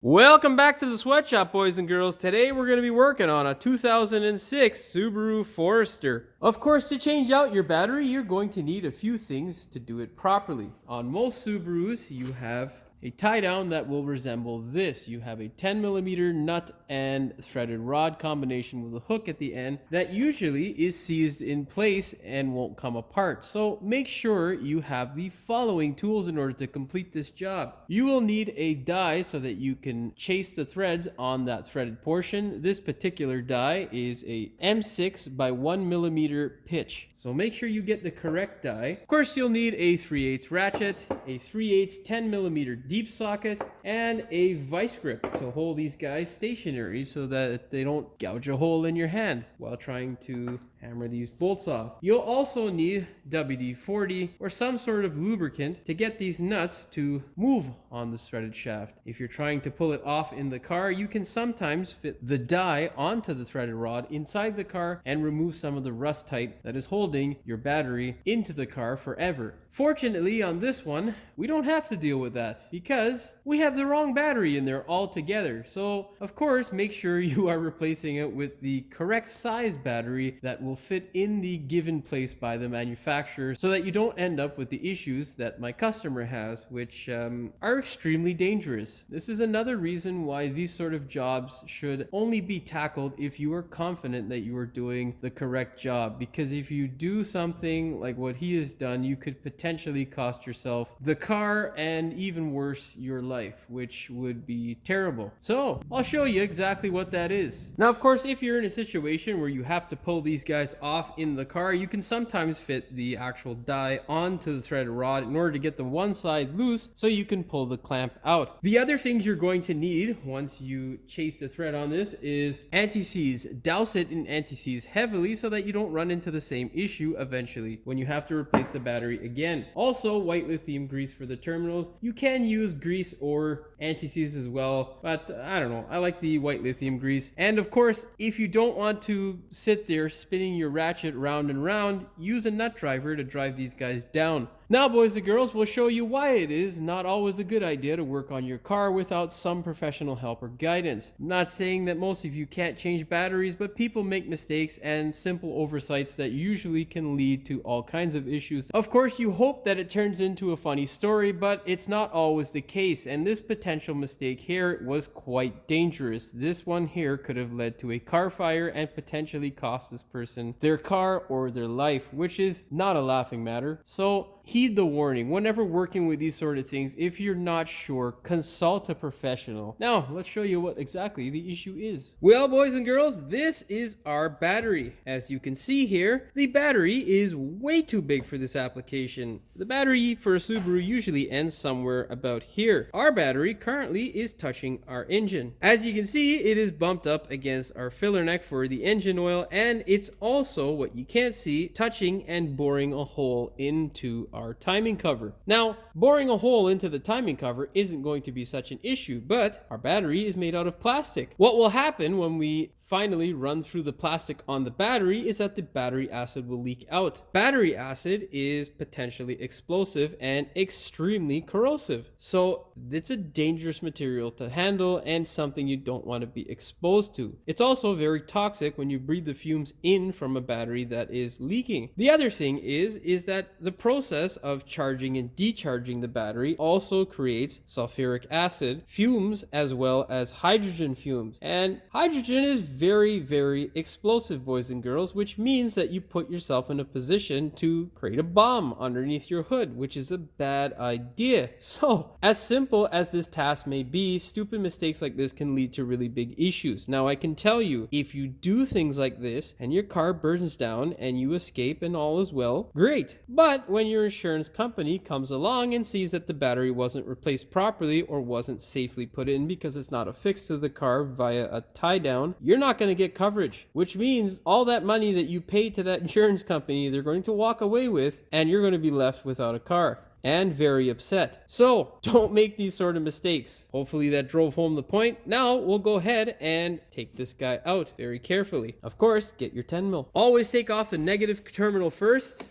Welcome back to the sweatshop, boys and girls. Today we're going to be working on a 2006 Subaru Forester. Of course, to change out your battery, you're going to need a few things to do it properly. On most Subarus, you have a tie down that will resemble this. You have a 10mm nut and threaded rod combination with a hook at the end that usually is seized in place and won't come apart. So make sure you have the following tools in order to complete this job. You will need a die so that you can chase the threads on that threaded portion. This particular die is a M6 by 1mm pitch. So make sure you get the correct die. Of course, you'll need a 3/8 ratchet, a 3/8 10mm deep socket, and a vice grip to hold these guys stationary so that they don't gouge a hole in your hand while trying to hammer these bolts off. You'll also need WD-40 or some sort of lubricant to get these nuts to move on the threaded shaft. If you're trying to pull it off in the car, you can sometimes fit the die onto the threaded rod inside the car and remove some of the rust tight that is holding your battery into the car forever. Fortunately, on this one, we don't have to deal with that because we have the wrong battery in there altogether. So, of course, make sure you are replacing it with the correct size battery that will fit in the given place by the manufacturer so that you don't end up with the issues that my customer has, which are extremely dangerous. This is another reason why these sort of jobs should only be tackled if you are confident that you are doing the correct job, because if you do something like what he has done, you could potentially cost yourself the car and even worse, your life, which would be terrible. So I'll show you exactly what that is. Now, of course, if you're in a situation where you have to pull these guys off in the car, you can sometimes fit the actual die onto the threaded rod in order to get the one side loose so you can pull the clamp out. The other things you're going to need once you chase the thread on this is anti-seize. Douse it in anti-seize heavily so that you don't run into the same issue eventually when you have to replace the battery again. Also, white lithium grease for the terminals. You can use grease or anti-seize as well, but I don't know. I like the white lithium grease. And of course, if you don't want to sit there spinning your ratchet round and round, use a nut driver to drive these guys down. Now, boys and girls, we'll show you why it is not always a good idea to work on your car without some professional help or guidance. I'm not saying that most of you can't change batteries, but people make mistakes and simple oversights that usually can lead to all kinds of issues. Of course, you hope that it turns into a funny story, but it's not always the case, and this potential mistake here was quite dangerous. This one here could have led to a car fire and potentially cost this person their car or their life, which is not a laughing matter. So heed the warning. Whenever working with these sort of things, if you're not sure, consult a professional. Now, let's show you what exactly the issue is. Well, boys and girls, this is our battery. As you can see here, the battery is way too big for this application. The battery for a Subaru usually ends somewhere about here. Our battery currently is touching our engine. As you can see, it is bumped up against our filler neck for the engine oil, and it's also, what you can't see, touching and boring a hole into our timing cover. Now, boring a hole into the timing cover isn't going to be such an issue, but our battery is made out of plastic. What will happen when we finally run through the plastic on the battery is that the battery acid will leak out. Battery acid is potentially explosive and extremely corrosive. So it's a dangerous material to handle and something you don't want to be exposed to. It's also very toxic when you breathe the fumes in from a battery that is leaking. The other thing is that the process of charging and decharging the battery also creates sulfuric acid fumes as well as hydrogen fumes. And hydrogen is very, very explosive, boys and girls, which means that you put yourself in a position to create a bomb underneath your hood, which is a bad idea. So, as simple as this task may be, stupid mistakes like this can lead to really big issues. Now, I can tell you, if you do things like this and your car burns down and you escape and all is well, great. But when your insurance company comes along and sees that the battery wasn't replaced properly or wasn't safely put in because it's not affixed to the car via a tie down, you're not going to get coverage, which means all that money that you paid to that insurance company, they're going to walk away with, and you're going to be left without a car and very upset. So don't make these sort of mistakes. Hopefully that drove home the point. Now we'll go ahead and take this guy out very carefully. Of course, get your 10mm. Always take off the negative terminal first.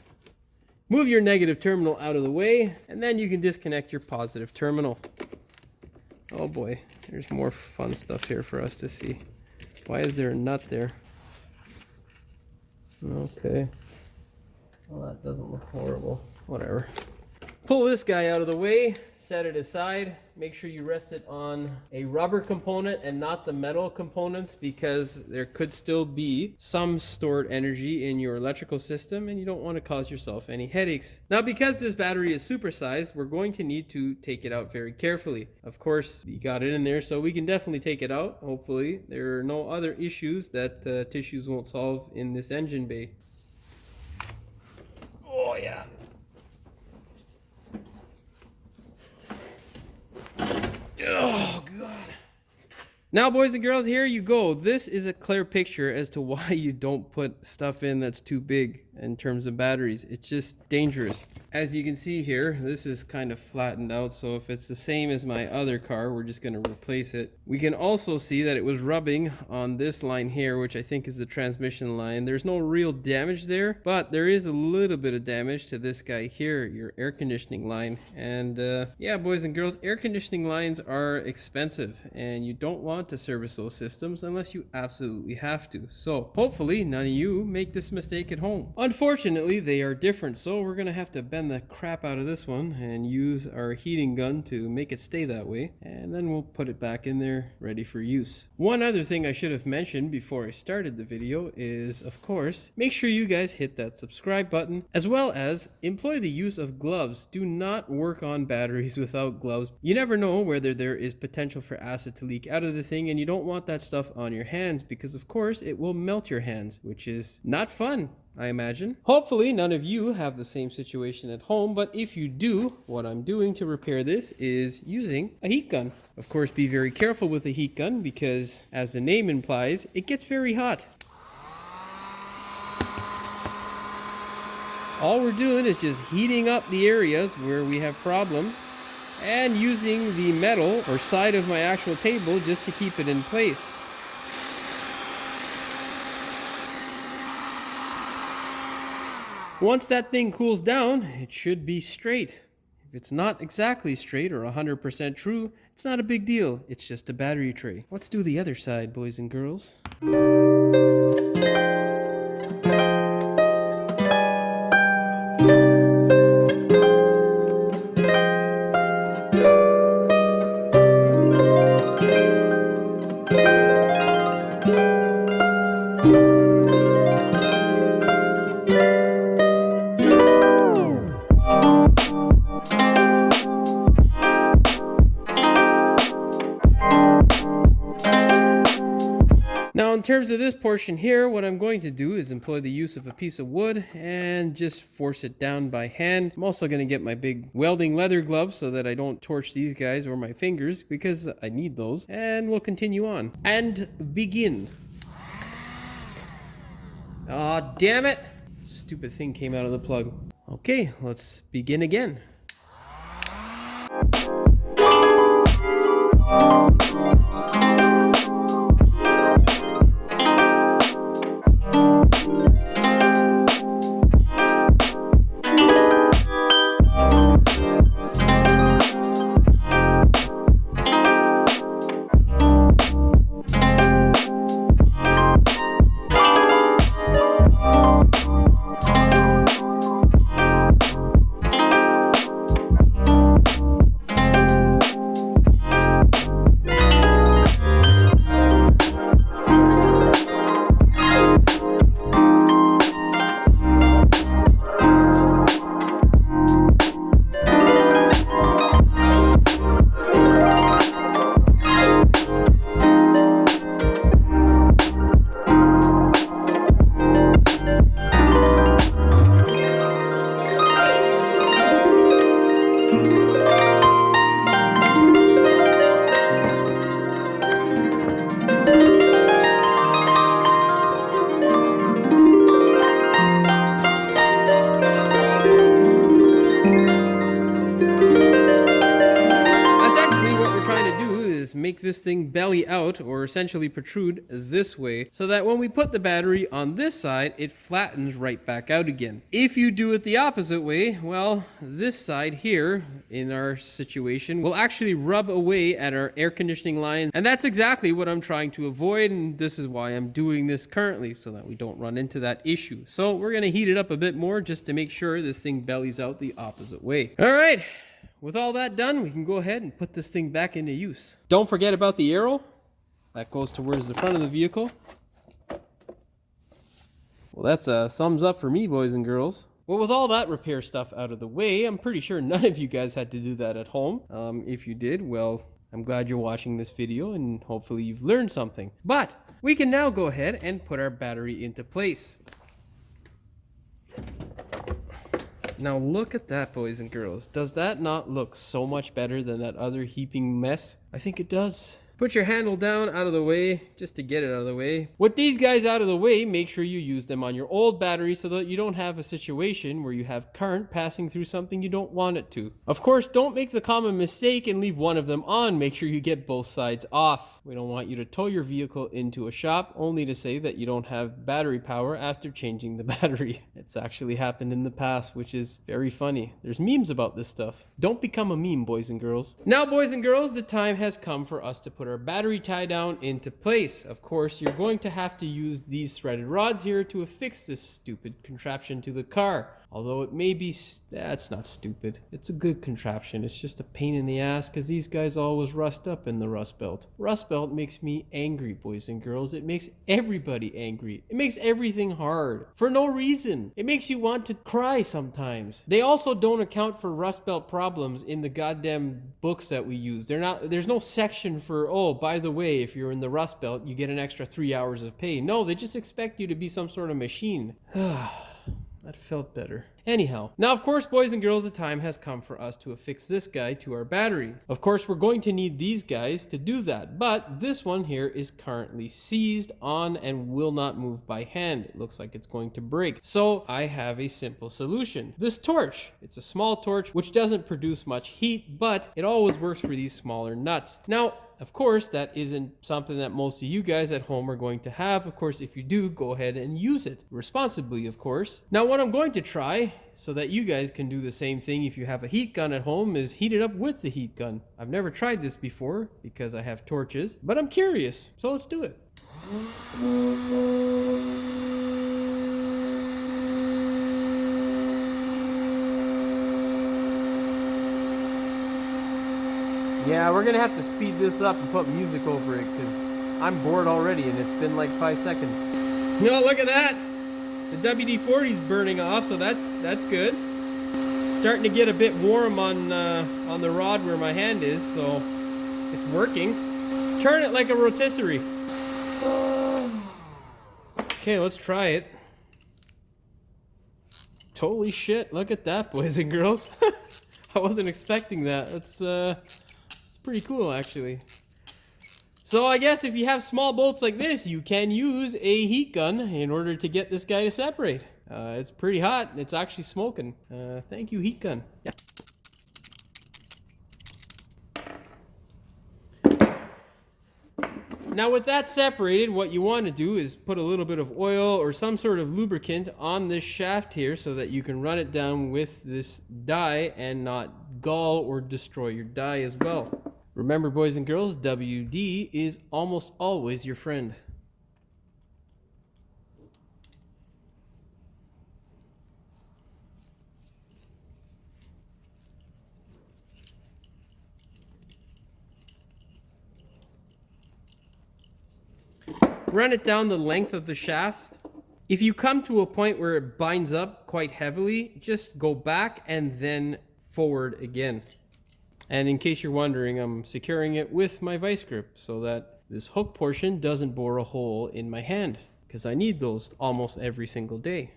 Move your negative terminal out of the way, and then you can disconnect your positive terminal. Oh boy, there's more fun stuff here for us to see. Why is there a nut there? Okay. Well, that doesn't look horrible. Whatever. Pull this guy out of the way, set it aside. Make sure you rest it on a rubber component and not the metal components, because there could still be some stored energy in your electrical system and you don't want to cause yourself any headaches. Now, because this battery is supersized, we're going to need to take it out very carefully. Of course, we got it in there, so we can definitely take it out. Hopefully, there are no other issues that tissues won't solve in this engine bay. Oh yeah. Oh god. Now, boys and girls, here you go. This is a clear picture as to why you don't put stuff in that's too big in terms of batteries. It's just dangerous. As you can see here, this is kind of flattened out, so if it's the same as my other car, we're just going to replace it. We can also see that it was rubbing on this line here, which I think is the transmission line. There's no real damage there, but there is a little bit of damage to this guy here, your air conditioning line. And yeah, boys and girls, air conditioning lines are expensive, and you don't want to service those systems unless you absolutely have to. So hopefully none of you make this mistake at home. Unfortunately, they are different, so we're gonna have to bend the crap out of this one and use our heating gun to make it stay that way, and then we'll put it back in there ready for use. One other thing I should have mentioned before I started the video is, of course, make sure you guys hit that subscribe button, as well as employ the use of gloves. Do not work on batteries without gloves. You never know whether there is potential for acid to leak out of the thing, and you don't want that stuff on your hands because, of course, it will melt your hands, which is not fun, I imagine. Hopefully none of you have the same situation at home, but if you do, what I'm doing to repair this is using a heat gun. Of course, be very careful with a heat gun because, as the name implies, it gets very hot. All we're doing is just heating up the areas where we have problems and using the metal or side of my actual table just to keep it in place. Once that thing cools down, it should be straight. If it's not exactly straight or 100% true, it's not a big deal. It's just a battery tray. Let's do the other side, boys and girls. Now, in terms of this portion here, what I'm going to do is employ the use of a piece of wood and just force it down by hand. I'm also going to get my big welding leather gloves so that I don't torch these guys or my fingers, because I need those. And we'll continue on. And begin. Aw, damn it! Stupid thing came out of the plug. Okay, let's begin again. this thing belly out, or essentially protrude this way, so that when we put the battery on this side, it flattens right back out again. If you do it the opposite way, well, this side here in our situation will actually rub away at our air conditioning lines, and that's exactly what I'm trying to avoid, and this is why I'm doing this currently, so that we don't run into that issue. So we're going to heat it up a bit more just to make sure this thing bellies out the opposite way. All right, with all that done, we can go ahead and put this thing back into use. Don't forget about the arrow. That goes towards the front of the vehicle. Well, that's a thumbs up for me, boys and girls. Well, with all that repair stuff out of the way, I'm pretty sure none of you guys had to do that at home. If you did, well, I'm glad you're watching this video and hopefully you've learned something. But we can now go ahead and put our battery into place. Now look at that, boys and girls. Does that not look so much better than that other heaping mess? I think it does. Put your handle down out of the way, just to get it out of the way. With these guys out of the way, make sure you use them on your old battery so that you don't have a situation where you have current passing through something you don't want it to. Of course, don't make the common mistake and leave one of them on. Make sure you get both sides off. We don't want you to tow your vehicle into a shop only to say that you don't have battery power after changing the battery. It's actually happened in the past, which is very funny. There's memes about this stuff. Don't become a meme, boys and girls. Now, boys and girls, the time has come for us to put our battery tie down into place. Of course, you're going to have to use these threaded rods here to affix this stupid contraption to the car. Although it may be, that's not stupid. It's a good contraption. It's just a pain in the ass because these guys always rust up in the rust belt. Rust belt makes me angry, boys and girls. It makes everybody angry. It makes everything hard for no reason. It makes you want to cry sometimes. They also don't account for rust belt problems in the goddamn books that we use. There's no section for, oh, by the way, if you're in the rust belt, you get an extra 3 hours of pay. No, they just expect you to be some sort of machine. That felt better. Anyhow, now of course, boys and girls, the time has come for us to affix this guy to our battery. Of course, we're going to need these guys to do that, but this one here is currently seized on and will not move by hand. It looks like it's going to break. So I have a simple solution. This torch. It's a small torch which doesn't produce much heat, but it always works for these smaller nuts. Now, of course, that isn't something that most of you guys at home are going to have. Of course, if you do, go ahead and use it responsibly, of course. Now, what I'm going to try, so that you guys can do the same thing if you have a heat gun at home, is heat it up with the heat gun. I've never tried this before because I have torches, but I'm curious, so let's do it. Yeah, we're gonna have to speed this up and put music over it because I'm bored already and it's been like 5 seconds. No, look at that! The WD-40's burning off, so that's good. It's starting to get a bit warm on the rod where my hand is, so it's working. Turn it like a rotisserie. Okay, let's try it. Holy shit, look at that, boys and girls. I wasn't expecting that. It's pretty cool, actually. So I guess if you have small bolts like this, you can use a heat gun in order to get this guy to separate. It's pretty hot. It's actually smoking. Thank you, heat gun. Yeah. Now with that separated, what you want to do is put a little bit of oil or some sort of lubricant on this shaft here so that you can run it down with this die and not gall or destroy your die as well. Remember, boys and girls, WD is almost always your friend. Run it down the length of the shaft. If you come to a point where it binds up quite heavily, just go back and then forward again. And in case you're wondering, I'm securing it with my vice grip so that this hook portion doesn't bore a hole in my hand, because I need those almost every single day.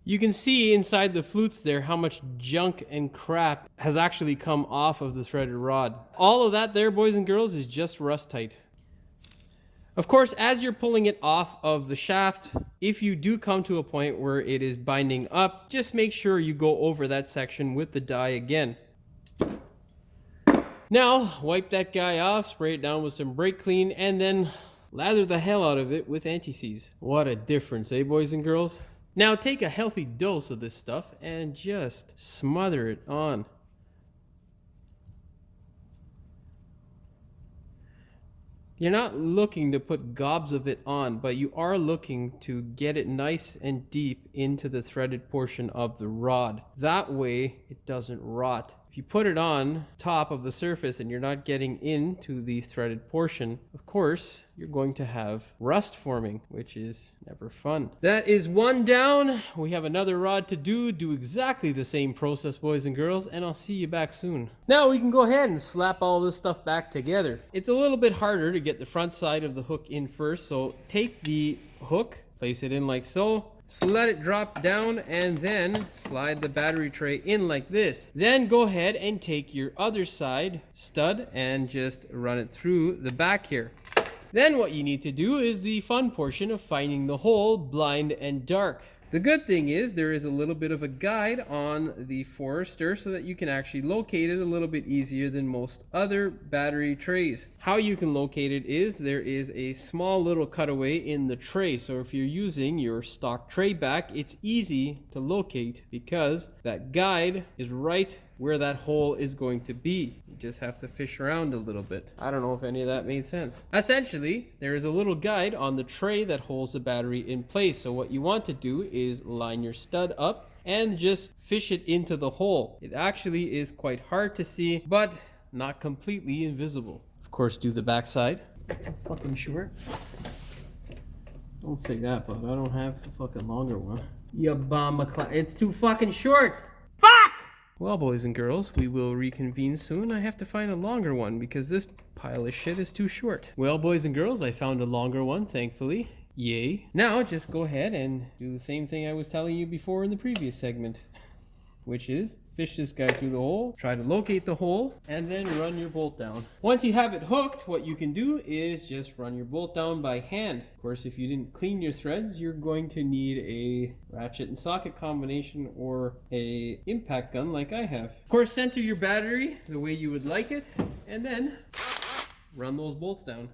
You can see inside the flutes there how much junk and crap has actually come off of the threaded rod. All of that there, boys and girls, is just rust tight. Of course, as you're pulling it off of the shaft, if you do come to a point where it is binding up, just make sure you go over that section with the die again. Now, wipe that guy off, spray it down with some brake clean, and then lather the hell out of it with anti-seize. What a difference, eh, boys and girls? Now take a healthy dose of this stuff and just smother it on. You're not looking to put gobs of it on, but you are looking to get it nice and deep into the threaded portion of the rod. That way it doesn't rot. If you put it on top of the surface and you're not getting into the threaded portion, of course, you're going to have rust forming, which is never fun. That is one down. We have another rod to do. Do exactly the same process, boys and girls, and I'll see you back soon. Now we can go ahead and slap all this stuff back together. It's a little bit harder to get the front side of the hook in first, so take the hook, place it in like so. Let it drop down and then slide the battery tray in like this. Then go ahead and take your other side stud and just run it through the back here. Then what you need to do is the fun portion of finding the hole blind and dark. The good thing is there is a little bit of a guide on the Forester so that you can actually locate it a little bit easier than most other battery trays. How you can locate it is there is a small little cutaway in the tray. So if you're using your stock tray back, it's easy to locate because that guide is right where that hole is going to be. You just have to fish around a little bit. I don't know if any of that made sense. Essentially, there is a little guide on the tray that holds the battery in place. So what you want to do is line your stud up and just fish it into the hole. It actually is quite hard to see, but not completely invisible. Of course, do the back side. Fucking short. Don't say that, but I don't have the fucking longer one. You bum, it's too fucking short. Fuck! Well, boys and girls, we will reconvene soon. I have to find a longer one because this pile of shit is too short. Well, boys and girls, I found a longer one, thankfully. Yay. Now, just go ahead and do the same thing I was telling you before in the previous segment, which is fish this guy through the hole, try to locate the hole, and then run your bolt down. Once you have it hooked, what you can do is just run your bolt down by hand. Of course, if you didn't clean your threads, you're going to need a ratchet and socket combination or a impact gun like I have. Of course, center your battery the way you would like it, and then run those bolts down.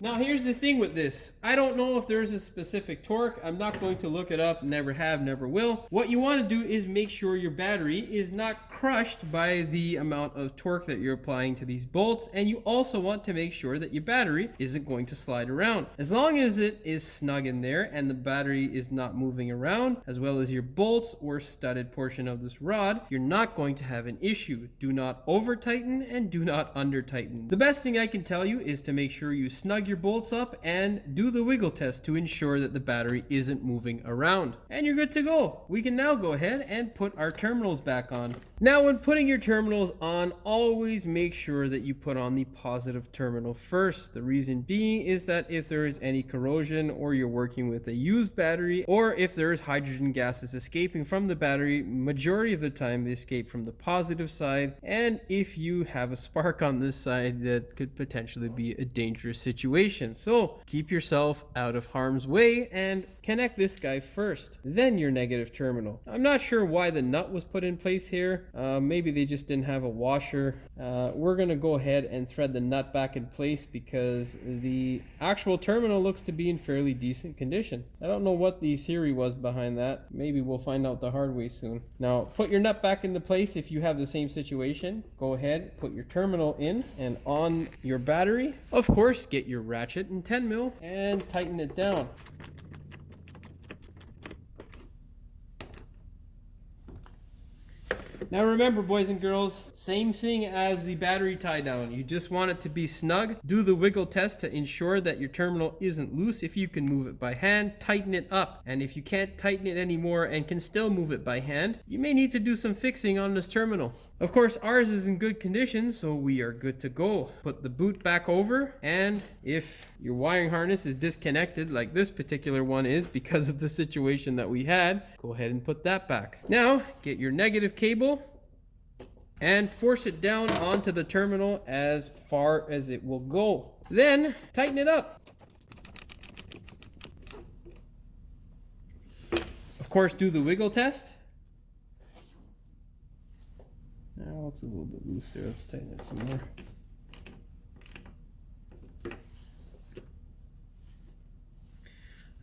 Now here's the thing with this. I don't know if there's a specific torque. I'm not going to look it up, never have, never will. What you want to do is make sure your battery is not crushed by the amount of torque that you're applying to these bolts, and you also want to make sure that your battery isn't going to slide around. As long as it is snug in there and the battery is not moving around, as well as your bolts or studded portion of this rod, you're not going to have an issue. Do not over tighten and do not under tighten. The best thing I can tell you is to make sure you snug your bolts up and do the wiggle test to ensure that the battery isn't moving around. And you're good to go. We can now go ahead and put our terminals back on. Now when putting your terminals on, always make sure that you put on the positive terminal first. The reason being is that if there is any corrosion or you're working with a used battery, or if there is hydrogen gases escaping from the battery, majority of the time they escape from the positive side. And if you have a spark on this side, that could potentially be a dangerous situation. So keep yourself out of harm's way and connect this guy first, then your negative terminal. I'm not sure why the nut was put in place here. Maybe they just didn't have a washer. We're gonna go ahead and thread the nut back in place because the actual terminal looks to be in fairly decent condition. I don't know what the theory was behind that. Maybe we'll find out the hard way soon. Now put your nut back into place if you have the same situation. Go ahead, put your terminal in and on your battery. Of course, get your ratchet and 10 mil and tighten it down. Now remember, boys and girls, same thing as the battery tie down. You just want it to be snug. Do the wiggle test to ensure that your terminal isn't loose. If you can move it by hand, tighten it up. And if you can't tighten it anymore and can still move it by hand, you may need to do some fixing on this terminal. Of course, ours is in good condition, so we are good to go. Put the boot back over, and if your wiring harness is disconnected, like this particular one is because of the situation that we had, go ahead and put that back. Now, get your negative cable and force it down onto the terminal as far as it will go. Then, tighten it up. Of course, do the wiggle test. Oh, it's a little bit loose there. Let's tighten it some more.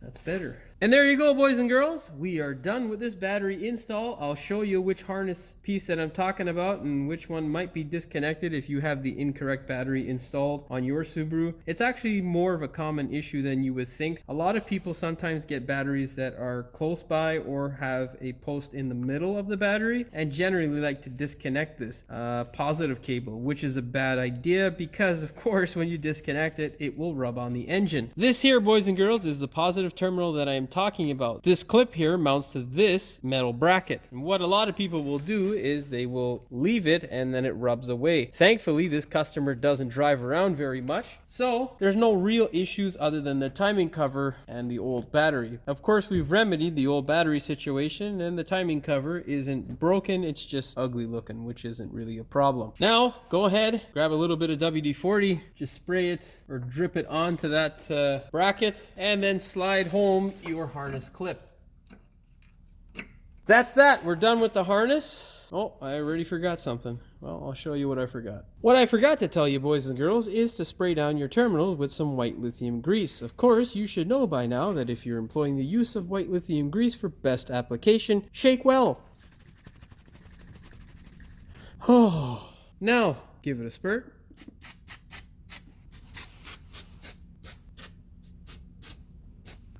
That's better. And there you go, boys and girls. We are done with this battery install. I'll show you which harness piece that I'm talking about and which one might be disconnected if you have the incorrect battery installed on your Subaru. It's actually more of a common issue than you would think. A lot of people sometimes get batteries that are close by or have a post in the middle of the battery and generally like to disconnect this positive cable, which is a bad idea because, of course, when you disconnect it, it will rub on the engine. This here, boys and girls, is the positive terminal that I am talking about. This clip here mounts to this metal bracket. And what a lot of people will do is they will leave it and then it rubs away. Thankfully, this customer doesn't drive around very much, so there's no real issues other than the timing cover and the old battery. Of course, we've remedied the old battery situation and the timing cover isn't broken, it's just ugly looking, which isn't really a problem. Now, go ahead, grab a little bit of WD-40, just spray it or drip it onto that bracket, and then slide home your harness clip. That's that. We're done with the harness. Oh, I already forgot something. Well, I'll show you what I forgot. What I forgot to tell you, boys and girls, is to spray down your terminal with some white lithium grease. Of course, you should know by now that if you're employing the use of white lithium grease for best application, shake well. Oh, now give it a spurt.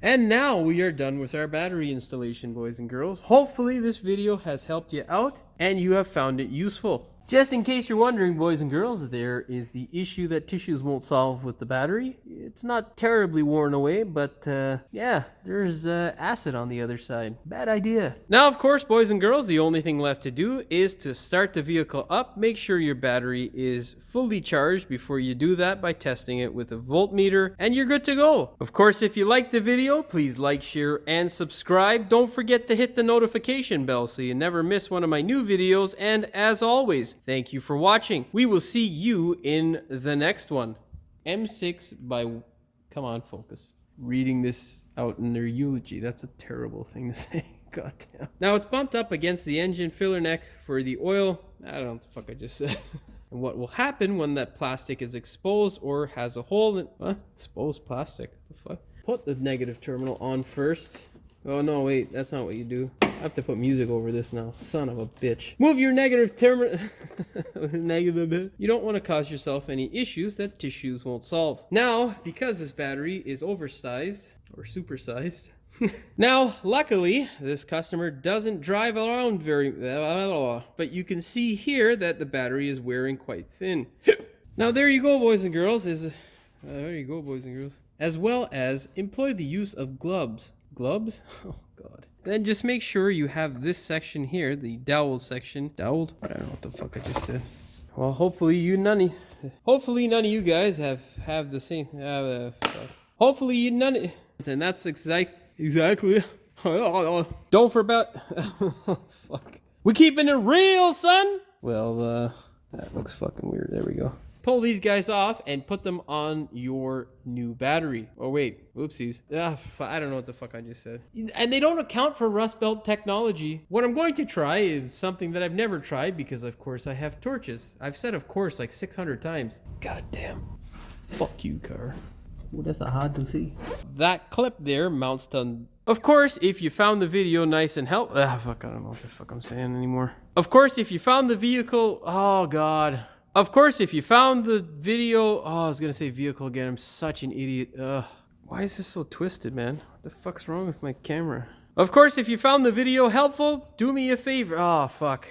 And now we are done with our battery installation, boys and girls. Hopefully this video has helped you out and you have found it useful. Just in case you're wondering, boys and girls, there is the issue that tissues won't solve with the battery. It's not terribly worn away, but yeah, there's acid on the other side. Bad idea. Now, of course, boys and girls, the only thing left to do is to start the vehicle up. Make sure your battery is fully charged before you do that by testing it with a voltmeter, and you're good to go. Of course, if you liked the video, please like, share, and subscribe. Don't forget to hit the notification bell so you never miss one of my new videos, and as always, thank you for watching. We will see you in the next one. M6 by... Come on, focus. Reading this out in their eulogy. That's a terrible thing to say. God damn. Now it's bumped up against the engine filler neck for the oil. I don't know what the fuck I just said. And what will happen when that plastic is exposed or has a hole in... What? Exposed plastic? What the fuck? Put the negative terminal on first. Oh no, wait. That's not what you do. I have to put music over this now. Son of a bitch. Move your negative terminal. Negative bit. You don't want to cause yourself any issues that tissues won't solve. Now, because this battery is oversized or supersized. Now, luckily, this customer doesn't drive around very but you can see here that the battery is wearing quite thin. Now, there you go, boys and girls. There you go, boys and girls. As well as employ the use of gloves. Gloves? Oh, God. Then just make sure you have this section here, the dowel section. Doweled? I don't know what the fuck I just said. Well, hopefully none of you guys have the same. Hopefully none. And that's exactly. Don't forget. Fuck. We keeping it real, son. Well, that looks fucking weird. There we go. Pull these guys off and put them on your new battery. Oh wait, oopsies. I don't know what the fuck I just said. And they don't account for rust belt technology. What I'm going to try is something that I've never tried because of course I have torches. I've said of course like 600 times. God damn. Fuck you, car. Oh, that's hard to see. That clip there mounts to... Of course, if you found the video nice and fuck, I don't know what the fuck I'm saying anymore. Of course, if you found the vehicle... Oh, God. Of course, if you found the video... Oh, I was gonna say vehicle again. I'm such an idiot. Why is this so twisted, man? What the fuck's wrong with my camera? Of course, if you found the video helpful, do me a favor. Oh, fuck.